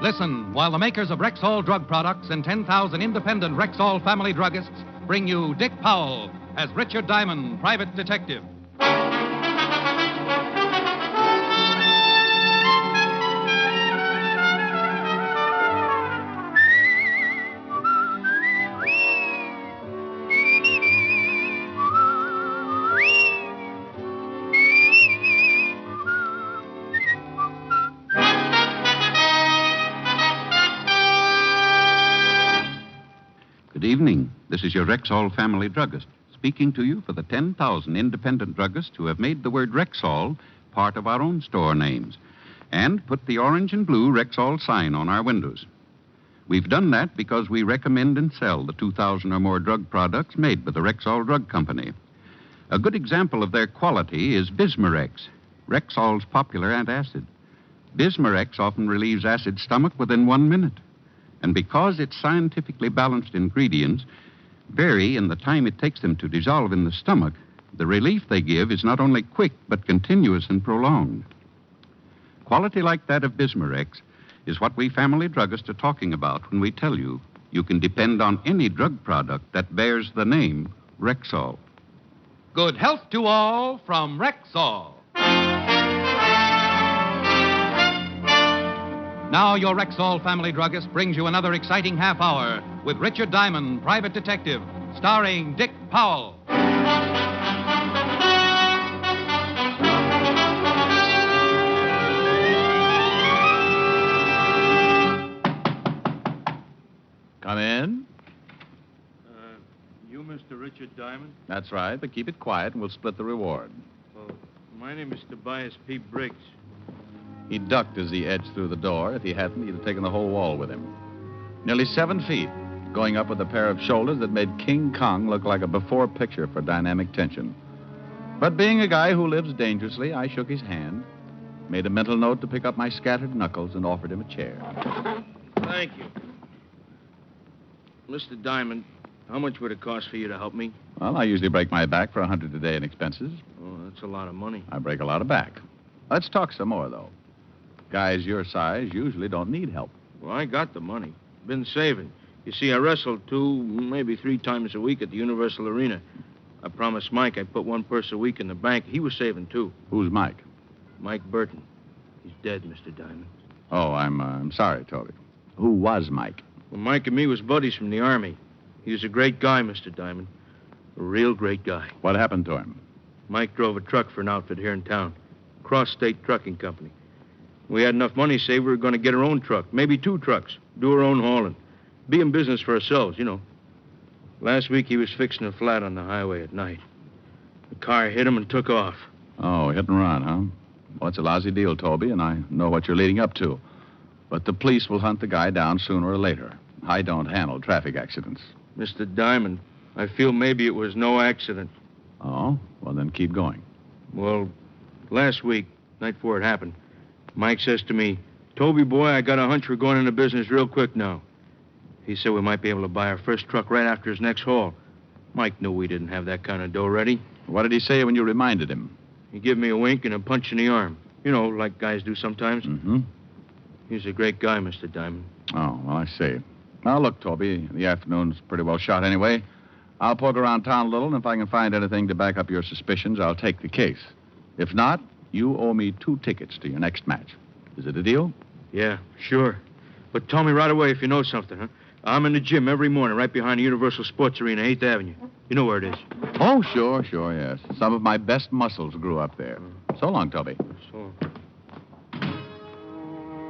Listen while the makers of Rexall drug products and 10,000 independent Rexall family druggists bring you Dick Powell as Richard Diamond, private detective. Good evening. This is your Rexall family druggist, speaking to you for the 10,000 independent druggists who have made the word Rexall part of our own store names and put the orange and blue Rexall sign on our windows. We've done that because we recommend and sell the 2,000 or more drug products made by the Rexall Drug Company. A good example of their quality is Bismarex, Rexall's popular antacid. Bismarex often relieves acid stomach within 1 minute. And because its scientifically balanced ingredients vary in the time it takes them to dissolve in the stomach, the relief they give is not only quick, but continuous and prolonged. Quality like that of Bismarex is what we family druggists are talking about when we tell you you can depend on any drug product that bears the name Rexall. Good health to all from Rexall. Now your Rexall family druggist brings you another exciting half hour with Richard Diamond, private detective, starring Dick Powell. Come in. You Mr. Richard Diamond? That's right, but keep it quiet and we'll split the reward. Well, my name is Tobias P. Briggs. He ducked as he edged through the door. If he hadn't, he'd have taken the whole wall with him. Nearly 7 feet, going up with a pair of shoulders that made King Kong look like a before picture for dynamic tension. But being a guy who lives dangerously, I shook his hand, made a mental note to pick up my scattered knuckles, and offered him a chair. Thank you. Mr. Diamond, how much would it cost for you to help me? Well, I usually break my back for $100 a day in expenses. Oh, that's a lot of money. I break a lot of back. Let's talk some more, though. Guys your size usually don't need help. Well, I got the money. Been saving. You see, I wrestled 2, maybe 3 times a week at the Universal Arena. I promised Mike I'd put 1 purse a week in the bank. He was saving, too. Who's Mike? Mike Burton. He's dead, Mr. Diamond. Oh, I'm sorry, Toby. Who was Mike? Well, Mike and me was buddies from the Army. He was a great guy, Mr. Diamond. A real great guy. What happened to him? Mike drove a truck for an outfit here in town. Cross-State Trucking Company. We had enough money saved, we were going to get our own truck. Maybe 2 trucks. Do our own hauling. Be in business for ourselves, you know. Last week, he was fixing a flat on the highway at night. The car hit him and took off. Oh, hit and run, huh? Well, it's a lousy deal, Toby, and I know what you're leading up to. But the police will hunt the guy down sooner or later. I don't handle traffic accidents. Mr. Diamond, I feel maybe it was no accident. Oh? Well, then keep going. Well, last week, night before it happened, Mike says to me, Toby, boy, I got a hunch we're going into business real quick now. He said we might be able to buy our first truck right after his next haul. Mike knew we didn't have that kind of dough ready. What did he say when you reminded him? He gave me a wink and a punch in the arm. You know, like guys do sometimes. Mm-hmm. He's a great guy, Mr. Diamond. Oh, well, I see. Now, look, Toby, the afternoon's pretty well shot anyway. I'll poke around town a little, and if I can find anything to back up your suspicions, I'll take the case. If not, you owe me 2 tickets to your next match. Is it a deal? Yeah, sure. But tell me right away if you know something, huh? I'm in the gym every morning right behind the Universal Sports Arena, 8th Avenue. You know where it is. Oh, sure, yes. Some of my best muscles grew up there. So long, Toby. So.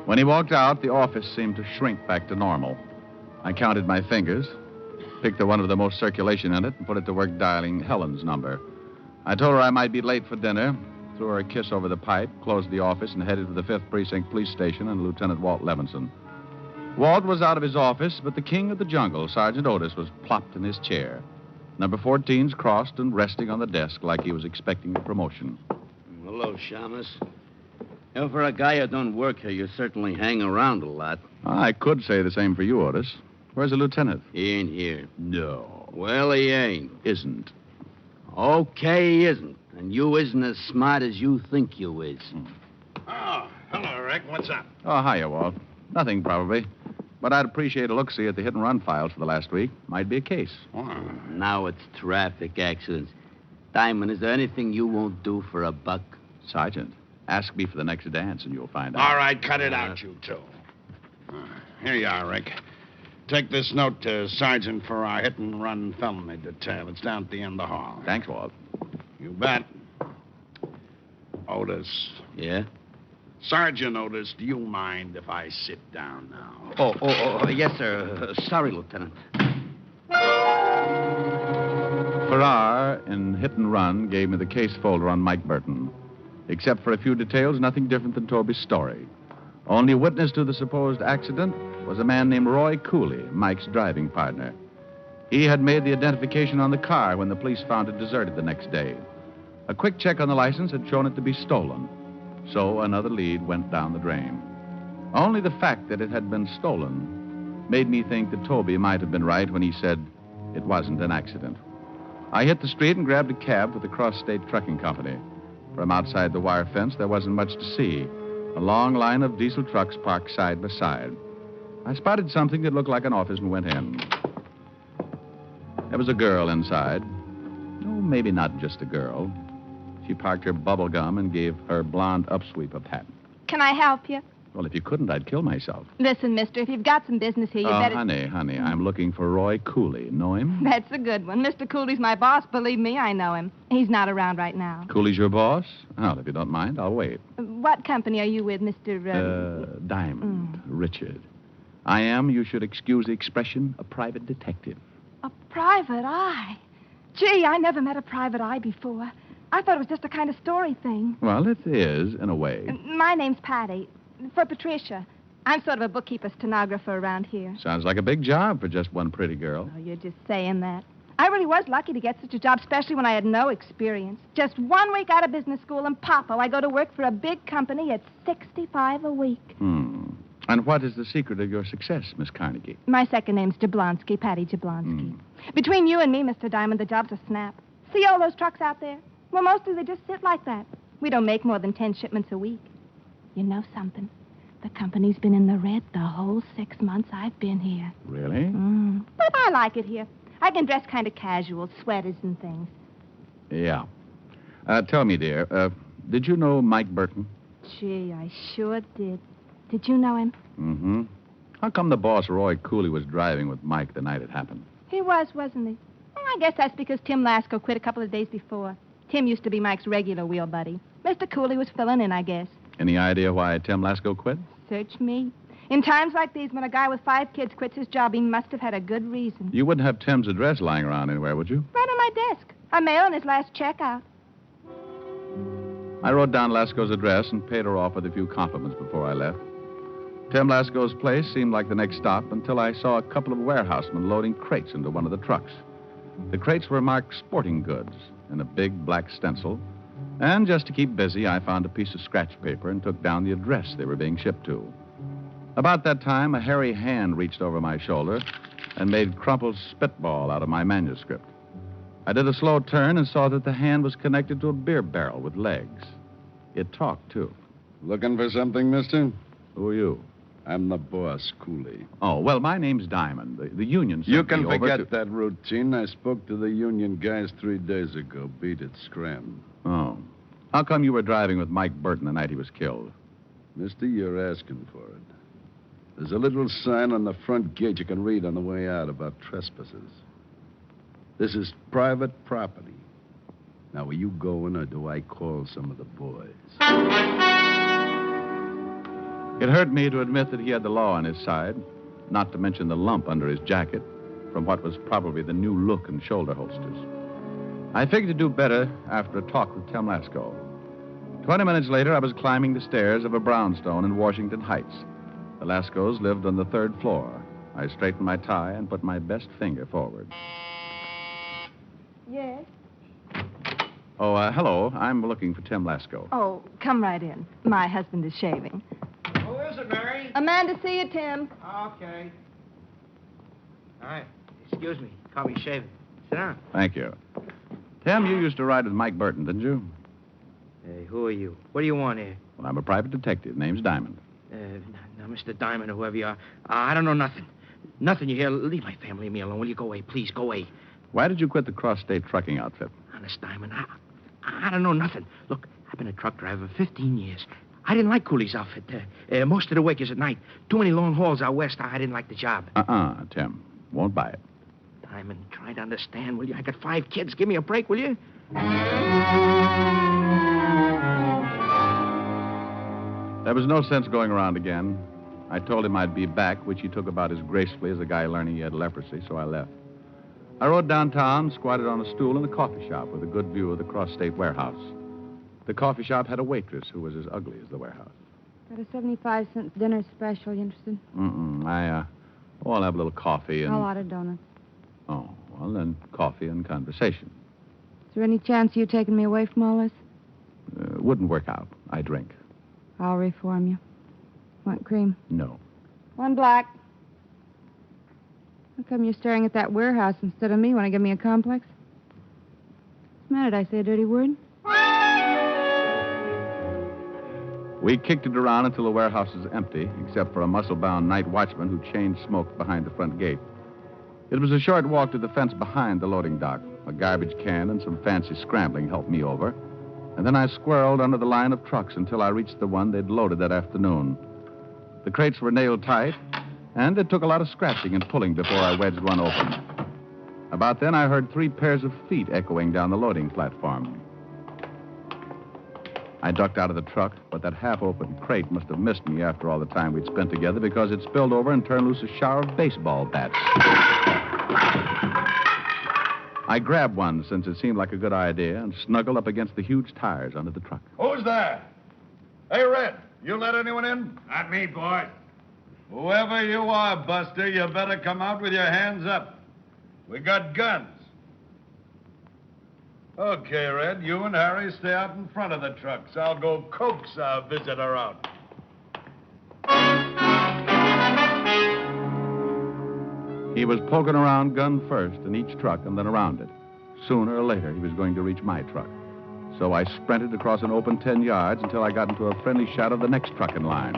When he walked out, the office seemed to shrink back to normal. I counted my fingers, picked the one with the most circulation in it, and put it to work dialing Helen's number. I told her I might be late for dinner, threw her a kiss over the pipe, closed the office, and headed for the 5th Precinct Police Station and Lieutenant Walt Levinson. Walt was out of his office, but the king of the jungle, Sergeant Otis, was plopped in his chair. Number 14's crossed and resting on the desk like he was expecting a promotion. Hello, Shamus. Well, for a guy who don't work here, you certainly hang around a lot. I could say the same for you, Otis. Where's the lieutenant? He ain't here. No. Well, he ain't. Isn't. Okay, he isn't. And you isn't as smart as you think you is. Oh, hello, Rick. What's up? Oh, hiya, Walt. Nothing, probably. But I'd appreciate a look-see at the hit-and-run files for the last week. Might be a case. Now it's traffic accidents. Diamond, is there anything you won't do for a buck? Sergeant, ask me for the next dance and you'll find out. All right, cut it out, you two. Here you are, Rick. Take this note to Sergeant for our hit-and-run felony detail. It's down at the end of the hall. Thanks, Walt. You bet. Otis. Yeah? Sergeant Otis, do you mind if I sit down now? Oh, yes, sir. Sorry, Lieutenant. Farrar in Hit and Run gave me the case folder on Mike Burton. Except for a few details, nothing different than Toby's story. Only witness to the supposed accident was a man named Roy Cooley, Mike's driving partner. He had made the identification on the car when the police found it deserted the next day. A quick check on the license had shown it to be stolen. So another lead went down the drain. Only the fact that it had been stolen made me think that Toby might have been right when he said it wasn't an accident. I hit the street and grabbed a cab for the Cross-State Trucking Company. From outside the wire fence, there wasn't much to see. A long line of diesel trucks parked side by side. I spotted something that looked like an office and went in. There was a girl inside. No, maybe not just a girl. She parked her bubble gum and gave her blonde upsweep a pat. Can I help you? Well, if you couldn't, I'd kill myself. Listen, mister, if you've got some business here, you better... Honey, I'm looking for Roy Cooley. Know him? That's a good one. Mr. Cooley's my boss. Believe me, I know him. He's not around right now. Cooley's your boss? Well, if you don't mind, I'll wait. What company are you with, Mr. Diamond. Richard. I am, you should excuse the expression, a private detective. A private eye? Gee, I never met a private eye before. I thought it was just a kind of story thing. Well, it is, in a way. My name's Patty. For Patricia. I'm sort of a bookkeeper stenographer around here. Sounds like a big job for just one pretty girl. Oh, you're just saying that. I really was lucky to get such a job, especially when I had no experience. Just 1 week out of business school in Popo, I go to work for a big company at $65 a week. And what is the secret of your success, Miss Carnegie? My second name's Jablonski, Patty Jablonski. Between you and me, Mr. Diamond, the job's a snap. See all those trucks out there? Well, mostly they just sit like that. We don't make more than 10 shipments a week. You know something? The company's been in the red the whole 6 months I've been here. Really? But I like it here. I can dress kind of casual, sweaters and things. Yeah. Tell me, dear, did you know Mike Burton? Gee, I sure did. Did you know him? How come the boss, Roy Cooley, was driving with Mike the night it happened? He was, wasn't he? Well, I guess that's because Tim Lasco quit a couple of days before. Tim used to be Mike's regular wheel buddy. Mr. Cooley was filling in, I guess. Any idea why Tim Lasco quit? Search me. In times like these, when a guy with 5 kids quits his job, he must have had a good reason. You wouldn't have Tim's address lying around anywhere, would you? Right on my desk. I mailed his last check out. I wrote down Lasco's address and paid her off with a few compliments before I left. Tim Lasco's place seemed like the next stop until I saw a couple of warehousemen loading crates into one of the trucks. The crates were marked sporting goods in a big black stencil. And just to keep busy, I found a piece of scratch paper and took down the address they were being shipped to. About that time, a hairy hand reached over my shoulder and made crumpled spitball out of my manuscript. I did a slow turn and saw that the hand was connected to a beer barrel with legs. It talked, too. Looking for something, mister? Who are you? I'm the boss, Cooley. Oh, well, my name's Diamond. The union sent You me can over forget to... that routine. I spoke to the union guys 3 days ago. Beat it, scram. Oh. How come you were driving with Mike Burton the night he was killed? Mister, you're asking for it. There's a little sign on the front gate you can read on the way out about trespassers. This is private property. Now, are you going, or do I call some of the boys? It hurt me to admit that he had the law on his side, not to mention the lump under his jacket from what was probably the new look and shoulder holsters. I figured to do better after a talk with Tim Lasco. 20 minutes later, I was climbing the stairs of a brownstone in Washington Heights. The Lascos lived on the 3rd floor. I straightened my tie and put my best finger forward. Yes? Oh, hello. I'm looking for Tim Lasco. Oh, come right in. My husband is shaving. Who is it, Mary? A man to see you, Tim. Okay. All right. Excuse me. Call me shaving. Sit down. Thank you. Tim, you used to ride with Mike Burton, didn't you? Hey, who are you? What do you want here? Well, I'm a private detective. Name's Diamond. Now, Mr. Diamond, or whoever you are, I don't know nothing. Nothing, you hear? Leave my family and me alone. Will you go away? Please, go away. Why did you quit the cross-state trucking outfit? Honest, Diamond, I don't know nothing. Look, I've been a truck driver 15 years. I didn't like Cooley's outfit. Most of the work is at night. Too many long hauls out west. I didn't like the job. Tim. Won't buy it. Diamond, try to understand, will you? I got 5 kids. Give me a break, will you? There was no sense going around again. I told him I'd be back, which he took about as gracefully as a guy learning he had leprosy, so I left. I rode downtown, squatted on a stool in a coffee shop with a good view of the cross-state warehouse. The coffee shop had a waitress who was as ugly as the warehouse. Got a 75-cent dinner special. You interested? I'll have a little coffee and... A lot of donuts. Oh, well, then coffee and conversation. Is there any chance of you taking me away from all this? Wouldn't work out. I drink. I'll reform you. Want cream? No. 1 black. How come you're staring at that warehouse instead of me? Want to give me a complex? What's the matter? Did I say a dirty word? We kicked it around until the warehouse was empty, except for a muscle-bound night watchman who chain-smoked behind the front gate. It was a short walk to the fence behind the loading dock. A garbage can and some fancy scrambling helped me over. And then I squirreled under the line of trucks until I reached the one they'd loaded that afternoon. The crates were nailed tight, and it took a lot of scratching and pulling before I wedged one open. About then, I heard 3 pairs of feet echoing down the loading platform. I ducked out of the truck, but that half-open crate must have missed me after all the time we'd spent together because it spilled over and turned loose a shower of baseball bats. I grabbed one since it seemed like a good idea and snuggled up against the huge tires under the truck. Who's there? Hey, Red, you let anyone in? Not me, boy. Whoever you are, Buster, you better come out with your hands up. We got guns. Okay, Red, you and Harry stay out in front of the trucks. I'll go coax our visitor out. He was poking around gun first in each truck and then around it. Sooner or later, he was going to reach my truck. So I sprinted across an open 10 yards until I got into a friendly shadow of the next truck in line.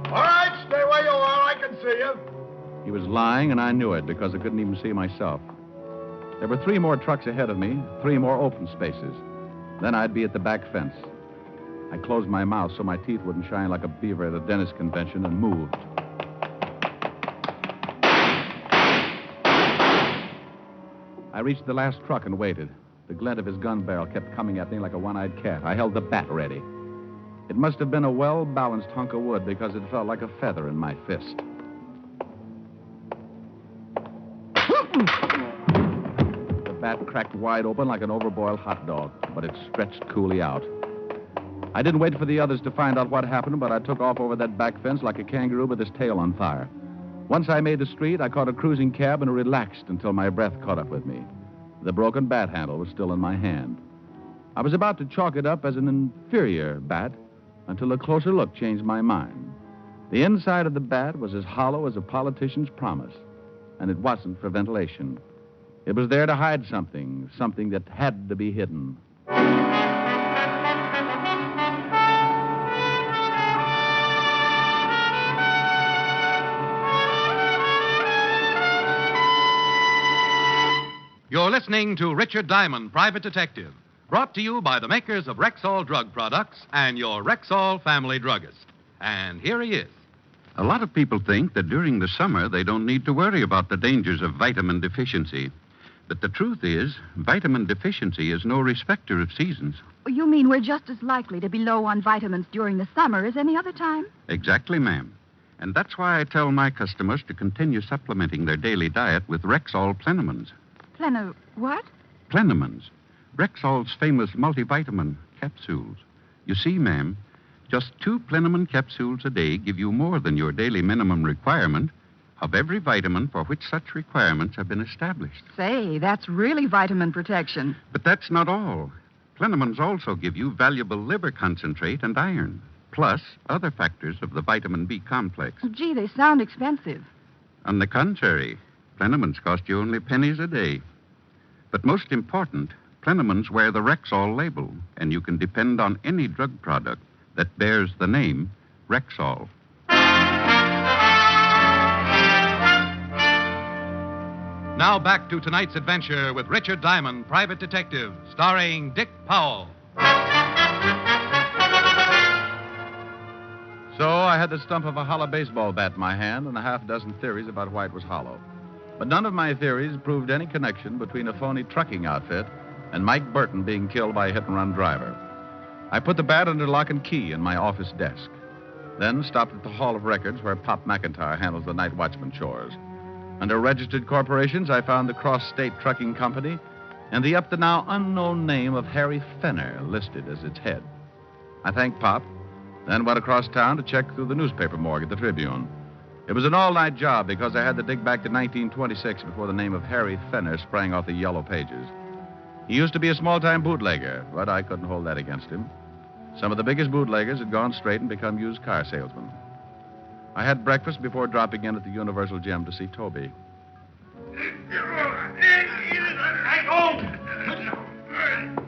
All right, stay where you are. I can see you. He was lying, and I knew it because I couldn't even see myself. There were 3 more trucks ahead of me, 3 more open spaces. Then I'd be at the back fence. I closed my mouth so my teeth wouldn't shine like a beaver at a dentist convention and moved. I reached the last truck and waited. The glint of his gun barrel kept coming at me like a one-eyed cat. I held the bat ready. It must have been a well-balanced hunk of wood because it felt like a feather in my fist. The bat cracked wide open like an overboiled hot dog, but it stretched coolly out. I didn't wait for the others to find out what happened, but I took off over that back fence like a kangaroo with his tail on fire. Once I made the street, I caught a cruising cab and relaxed until my breath caught up with me. The broken bat handle was still in my hand. I was about to chalk it up as an inferior bat until a closer look changed my mind. The inside of the bat was as hollow as a politician's promise, and it wasn't for ventilation. It was there to hide something that had to be hidden. You're listening to Richard Diamond, Private Detective, brought to you by the makers of Rexall Drug Products and your Rexall family druggist. And here he is. A lot of people think that during the summer they don't need to worry about the dangers of vitamin deficiency. But the truth is, vitamin deficiency is no respecter of seasons. You mean we're just as likely to be low on vitamins during the summer as any other time? Exactly, ma'am. And that's why I tell my customers to continue supplementing their daily diet with Rexall Plenamins. What? Plenamins. Rexall's famous multivitamin capsules. You see, ma'am, just 2 Plenamin capsules a day give you more than your daily minimum requirement of every vitamin for which such requirements have been established. Say, that's really vitamin protection. But that's not all. Plenamins also give you valuable liver concentrate and iron, plus other factors of the vitamin B complex. Gee, they sound expensive. On the contrary, Plenamins cost you only pennies a day. But most important, Plenamins wear the Rexall label, and you can depend on any drug product that bears the name Rexall. Now back to tonight's adventure with Richard Diamond, Private Detective, starring Dick Powell. So I had the stump of a hollow baseball bat in my hand and a half dozen theories about why it was hollow. But none of my theories proved any connection between a phony trucking outfit and Mike Burton being killed by a hit-and-run driver. I put the bat under lock and key in my office desk, then stopped at the Hall of Records where Pop McIntyre handles the night watchman chores. Under registered corporations, I found the Cross-State Trucking Company and the up-to-now unknown name of Harry Fenner listed as its head. I thanked Pop, then went across town to check through the newspaper morgue at the Tribune. It was an all-night job because I had to dig back to 1926 before the name of Harry Fenner sprang off the yellow pages. He used to be a small-time bootlegger, but I couldn't hold that against him. Some of the biggest bootleggers had gone straight and become used car salesmen. I had breakfast before dropping in at the Universal Gym to see Toby.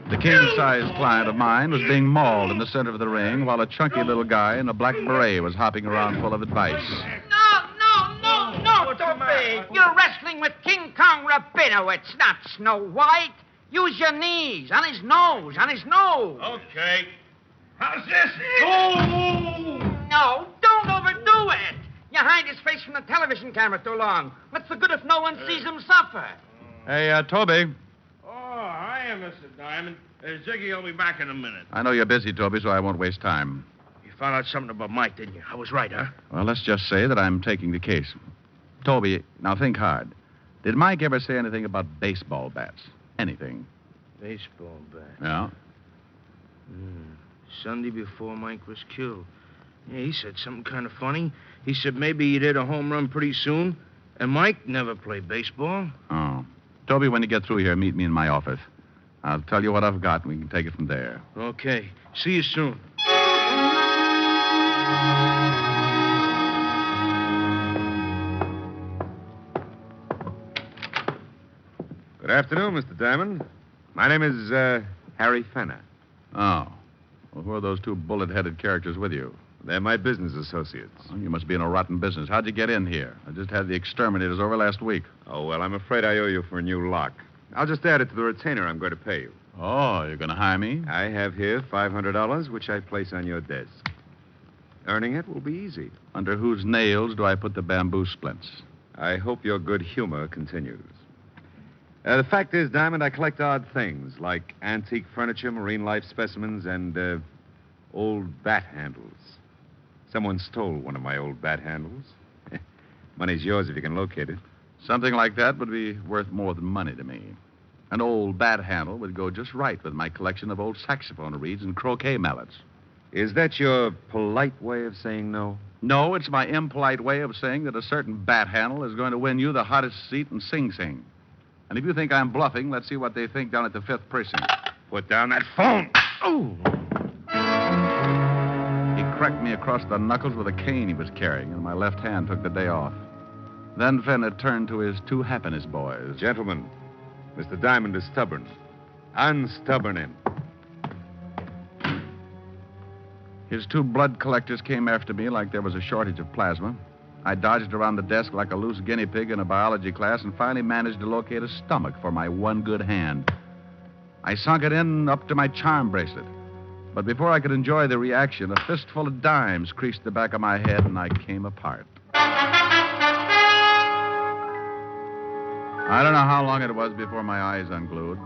The king-sized client of mine was being mauled in the center of the ring while a chunky little guy in a black beret was hopping around full of advice. No, Toby. You're wrestling with King Kong Rabinowitz, not Snow White. Use your knees, on his nose. Okay. How's this? Oh! No, don't overdo it. You hide his face from the television camera too long. What's the good if no one sees him suffer? Hey, Toby. Oh, hiya, Mr. Diamond. Ziggy will be back in a minute. I know you're busy, Toby, so I won't waste time. You found out something about Mike, didn't you? I was right, huh? Well, let's just say that I'm taking the case. Toby, now think hard. Did Mike ever say anything about baseball bats? Anything? Baseball bat. Yeah? Sunday before Mike was killed. Yeah, he said something kind of funny. He said maybe he'd hit a home run pretty soon, and Mike never played baseball. Oh. Toby, when you get through here, meet me in my office. I'll tell you what I've got, and we can take it from there. Okay. See you soon. Good afternoon, Mr. Diamond. My name is, Harry Fenner. Oh. Well, who are those two bullet-headed characters with you? They're my business associates. Oh, you must be in a rotten business. How'd you get in here? I just had the exterminators over last week. Oh, well, I'm afraid I owe you for a new lock. I'll just add it to the retainer I'm going to pay you. Oh, you're going to hire me? I have here $500, which I place on your desk. Earning it will be easy. Under whose nails do I put the bamboo splints? I hope your good humor continues. The fact is, Diamond, I collect odd things like antique furniture, marine life specimens, and old bat handles. Someone stole one of my old bat handles. Money's yours if you can locate it. Something like that would be worth more than money to me. An old bat handle would go just right with my collection of old saxophone reeds and croquet mallets. Is that your polite way of saying no? No, it's my impolite way of saying that a certain bat handle is going to win you the hottest seat in Sing Sing. And if you think I'm bluffing, let's see what they think down at the 5th Precinct. Put down that phone. Oh! He cracked me across the knuckles with a cane he was carrying, and my left hand took the day off. Then Fenner turned to his two happiness boys. Gentlemen, Mr. Diamond is stubborn. Unstubborn him. His two blood collectors came after me like there was a shortage of plasma. I dodged around the desk like a loose guinea pig in a biology class and finally managed to locate a stomach for my one good hand. I sunk it in up to my charm bracelet. But before I could enjoy the reaction, a fistful of dimes creased the back of my head and I came apart. I don't know how long it was before my eyes unglued.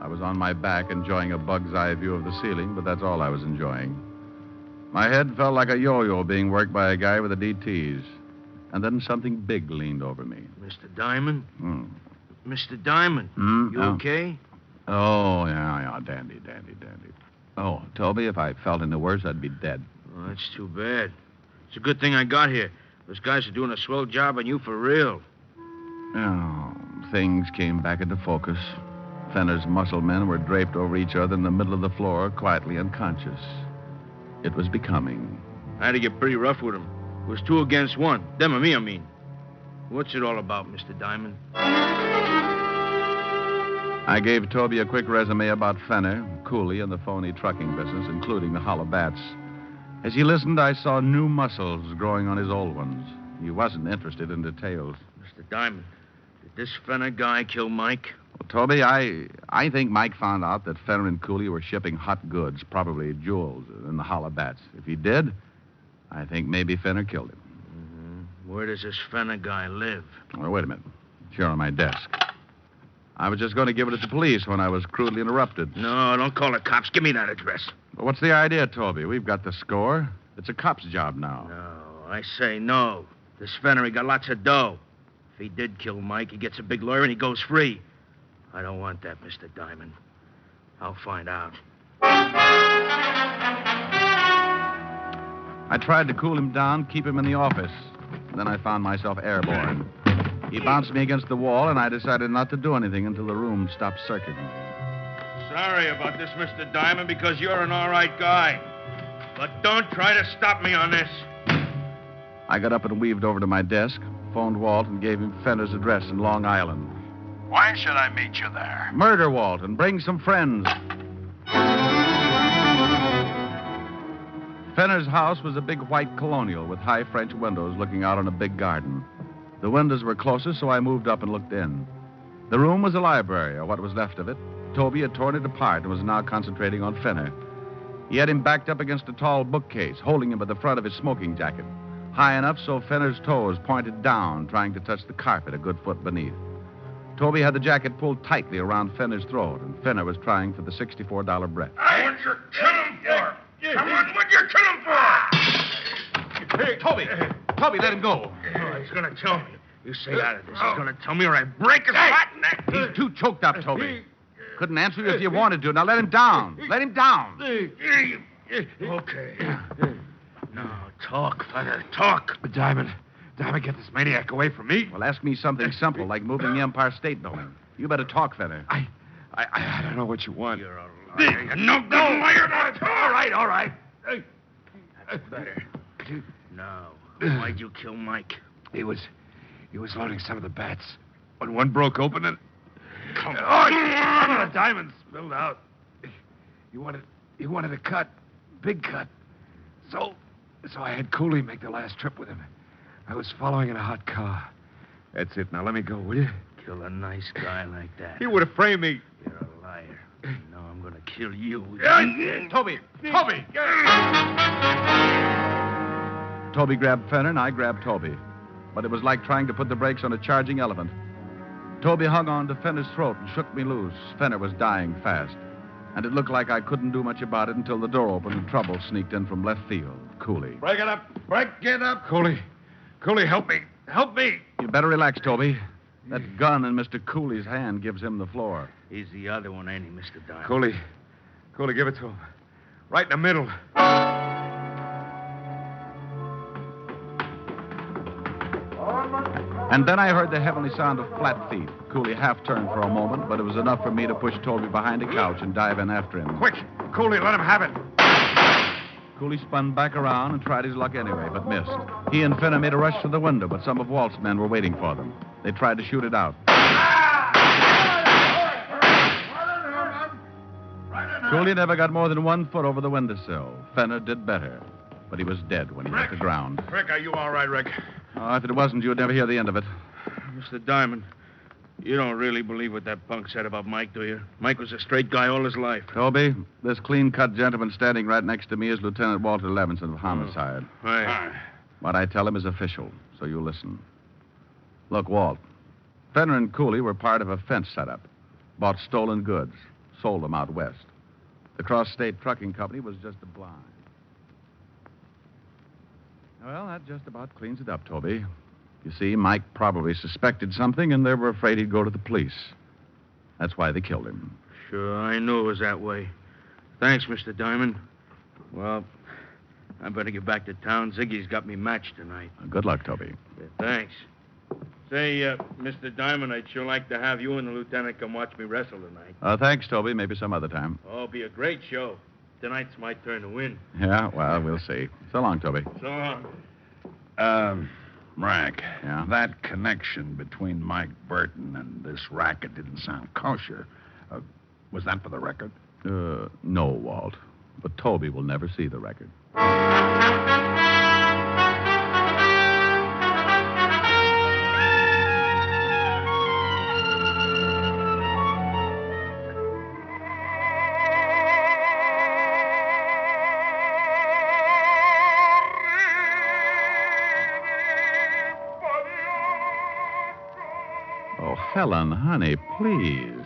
I was on my back enjoying a bug's eye view of the ceiling, but that's all I was enjoying. My head felt like a yo-yo being worked by a guy with the DTs. And then something big leaned over me. Mr. Diamond? Mr. Diamond, you okay? Oh, yeah, dandy. Oh, Toby, if I felt any worse, I'd be dead. Oh, that's too bad. It's a good thing I got here. Those guys are doing a swell job on you for real. Oh, things came back into focus. Fenner's muscle men were draped over each other in the middle of the floor, quietly unconscious. It was becoming. I had to get pretty rough with them. It was 2 against 1. Them and me, I mean. What's it all about, Mr. Diamond? I gave Toby a quick resume about Fenner, Cooley, and the phony trucking business, including the hollow bats. As he listened, I saw new muscles growing on his old ones. He wasn't interested in details. Mr. Diamond, the this Fenner guy kill Mike? Well, Toby, I think Mike found out that Fenner and Cooley were shipping hot goods, probably jewels, in the Holla Bats. If he did, I think maybe Fenner killed him. Mm-hmm. Where does this Fenner guy live? Well, wait a minute. It's here on my desk. I was just going to give it to the police when I was crudely interrupted. No, don't call the cops. Give me that address. Well, what's the idea, Toby? We've got the score. It's a cop's job now. No, I say no. This Fenner, he got lots of dough. If he did kill Mike, he gets a big lawyer and he goes free. I don't want that, Mr. Diamond. I'll find out. I tried to cool him down, keep him in the office. Then I found myself airborne. He bounced me against the wall, and I decided not to do anything until the room stopped circuiting. Sorry about this, Mr. Diamond, because you're an all right guy. But don't try to stop me on this. I got up and weaved over to my desk, phoned Walt, and gave him Fenner's address in Long Island. Why should I meet you there? Murder, Walt, and bring some friends. Fenner's house was a big white colonial with high French windows looking out on a big garden. The windows were closest, so I moved up and looked in. The room was a library, or what was left of it. Toby had torn it apart and was now concentrating on Fenner. He had him backed up against a tall bookcase, holding him by the front of his smoking jacket, high enough so Fenner's toes pointed down, trying to touch the carpet a good foot beneath. Toby had the jacket pulled tightly around Fenner's throat, and Fenner was trying for the $64 breath. What'd you kill him for? Come on, what'd you kill him for? Hey, Toby, let him go. Oh, he's going to tell me. You stay out of this. He's going to tell me or I break his fat neck. He's too choked up, Toby. Couldn't answer you if you wanted to. Now let him down. Let him down. Okay. Now, talk, Fenner, talk. Diamond, get this maniac away from me. Well, ask me something simple, like moving the Empire State Building. You better talk, Fenner. I don't know what you want. You're a liar. You're no good liar. All right. That's better. Now, why'd you kill Mike? He was loading some of the bats. When one broke open and... Come on. Some of the diamonds spilled out. He wanted a cut. Big cut. So I had Cooley make the last trip with him. I was following in a hot car. That's it. Now let me go, will you? Kill a nice guy like that. He would have framed me. You're a liar. Now I'm going to kill you. Toby! Toby grabbed Fenner, and I grabbed Toby. But it was like trying to put the brakes on a charging elephant. Toby hung on to Fenner's throat and shook me loose. Fenner was dying fast. And it looked like I couldn't do much about it until the door opened and trouble sneaked in from left field. Cooley. Break it up. Cooley, help me. You better relax, Toby. That gun in Mr. Cooley's hand gives him the floor. He's the other one, ain't he, Mr. Diamond? Cooley, give it to him. Right in the middle. And then I heard the heavenly sound of flat feet. Cooley half turned for a moment, but it was enough for me to push Toby behind a couch and dive in after him. Quick, Cooley, let him have it. Cooley spun back around and tried his luck anyway, but missed. He and Fenner made a rush to the window, but some of Walt's men were waiting for them. They tried to shoot it out. Cooley never got more than 1 foot over the windowsill. Fenner did better, but he was dead when he hit the ground. Rick, are you all right, Rick? Oh, if it wasn't, you would never hear the end of it. Mr. Diamond, you don't really believe what that punk said about Mike, do you? Mike was a straight guy all his life. Toby, this clean-cut gentleman standing right next to me is Lieutenant Walter Levinson of Homicide. Right. What I tell him is official, so you listen. Look, Walt, Fenner and Cooley were part of a fence setup. Bought stolen goods, sold them out west. The Cross-State Trucking Company was just a blind. Well, that just about cleans it up, Toby. You see, Mike probably suspected something, and they were afraid he'd go to the police. That's why they killed him. Sure, I knew it was that way. Thanks, Mr. Diamond. Well, I better get back to town. Ziggy's got me matched tonight. Good luck, Toby. Yeah, thanks. Say, Mr. Diamond, I'd sure like to have you and the lieutenant come watch me wrestle tonight. Thanks, Toby. Maybe some other time. Oh, it'll be a great show. Tonight's my turn to win. Yeah, well, we'll see. So long, Toby. So long. Rack. Yeah? That connection between Mike Burton and this racket didn't sound kosher. Was that for the record? No, Walt. But Toby will never see the record. Helen, honey, please.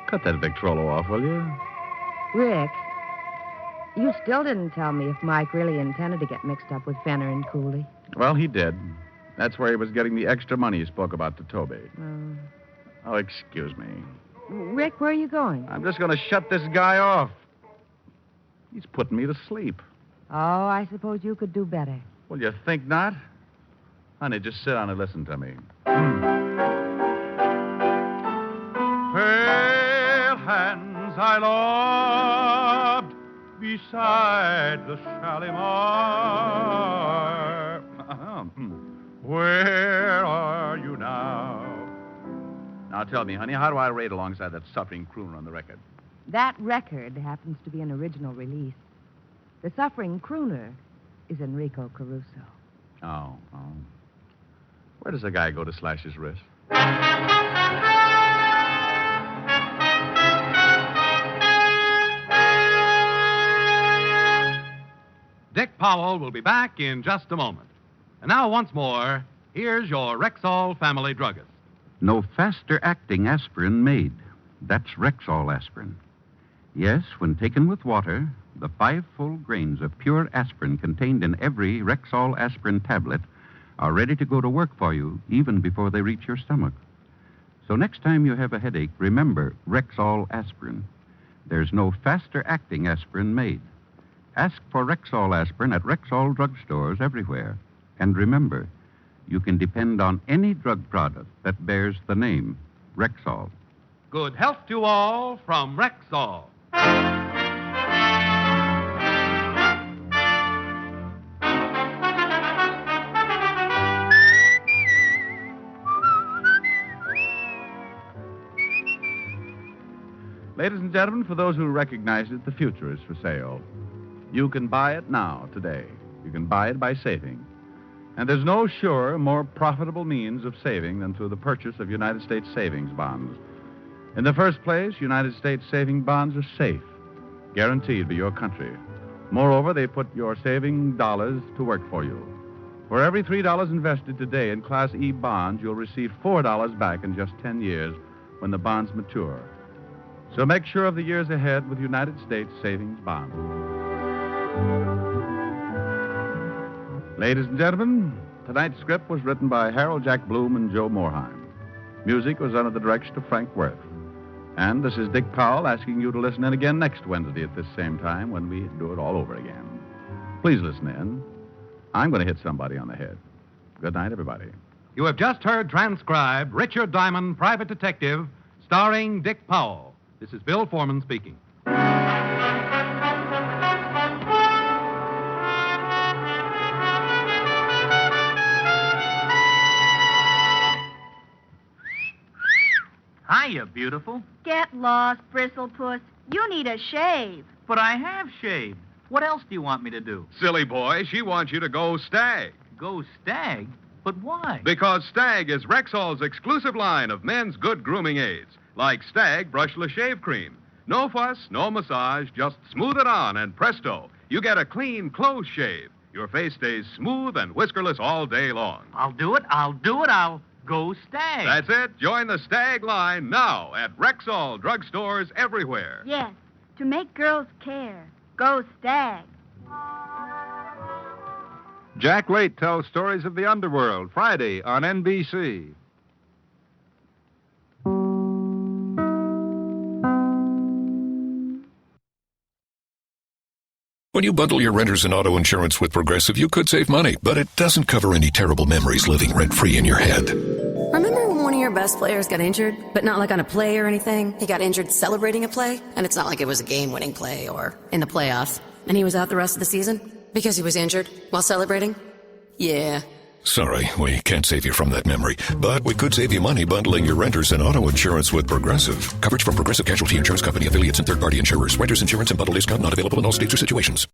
Cut that Victrola off, will you? Rick, you still didn't tell me if Mike really intended to get mixed up with Fenner and Cooley. Well, he did. That's where he was getting the extra money he spoke about to Toby. Oh, excuse me. Rick, where are you going? I'm just going to shut this guy off. He's putting me to sleep. Oh, I suppose you could do better. Well, you think not? Honey, just sit down and listen to me. Pale hands I loved beside the Shalimar. Where are you now? Now tell me, honey, how do I rate alongside that suffering crooner on the record? That record happens to be an original release. The suffering crooner is Enrico Caruso. Oh. Where does a guy go to slash his wrist? Dick Powell will be back in just a moment. And now, once more, here's your Rexall family druggist. No faster acting aspirin made. That's Rexall aspirin. Yes, when taken with water, the 5 full grains of pure aspirin contained in every Rexall aspirin tablet are ready to go to work for you even before they reach your stomach. So next time you have a headache, remember Rexall aspirin. There's no faster acting aspirin made. Ask for Rexall aspirin at Rexall drugstores everywhere. And remember, you can depend on any drug product that bears the name Rexall. Good health to all from Rexall. Ladies and gentlemen, for those who recognize it, the future is for sale. You can buy it now, today. You can buy it by saving. And there's no surer, more profitable means of saving than through the purchase of United States savings bonds. In the first place, United States saving bonds are safe, guaranteed by your country. Moreover, they put your saving dollars to work for you. For every $3 invested today in Class E bonds, you'll receive $4 back in just 10 years when the bonds mature. So make sure of the years ahead with United States savings bonds. Ladies and gentlemen, tonight's script was written by Harold Jack Bloom and Joe Morheim. Music was under the direction of Frank Worth. And this is Dick Powell asking you to listen in again next Wednesday at this same time when we do it all over again. Please listen in. I'm going to hit somebody on the head. Good night, everybody. You have just heard transcribed Richard Diamond, Private Detective, starring Dick Powell. This is Bill Foreman speaking. Hiya, beautiful. Get lost, Bristlepuss. You need a shave. But I have shaved. What else do you want me to do? Silly boy, she wants you to go Stag. Go Stag? But why? Because Stag is Rexall's exclusive line of men's good grooming aids, like Stag Brushless Shave Cream. No fuss, no massage, just smooth it on, and presto, you get a clean, close shave. Your face stays smooth and whiskerless all day long. I'll do it. I'll go Stag. That's it. Join the Stag line now at Rexall drugstores everywhere. Yes, to make girls care. Go Stag. Jack Late tells stories of the underworld, Friday on NBC. When you bundle your renters and auto insurance with Progressive, you could save money, but it doesn't cover any terrible memories living rent-free in your head. Remember when one of your best players got injured, but not like on a play or anything? He got injured celebrating a play, and it's not like it was a game-winning play or in the playoffs. And he was out the rest of the season because he was injured while celebrating? Yeah. Sorry, we can't save you from that memory, but we could save you money bundling your renters and auto insurance with Progressive. Coverage from Progressive Casualty Insurance Company, affiliates, and third-party insurers. Renters insurance and bundle discount not available in all states or situations.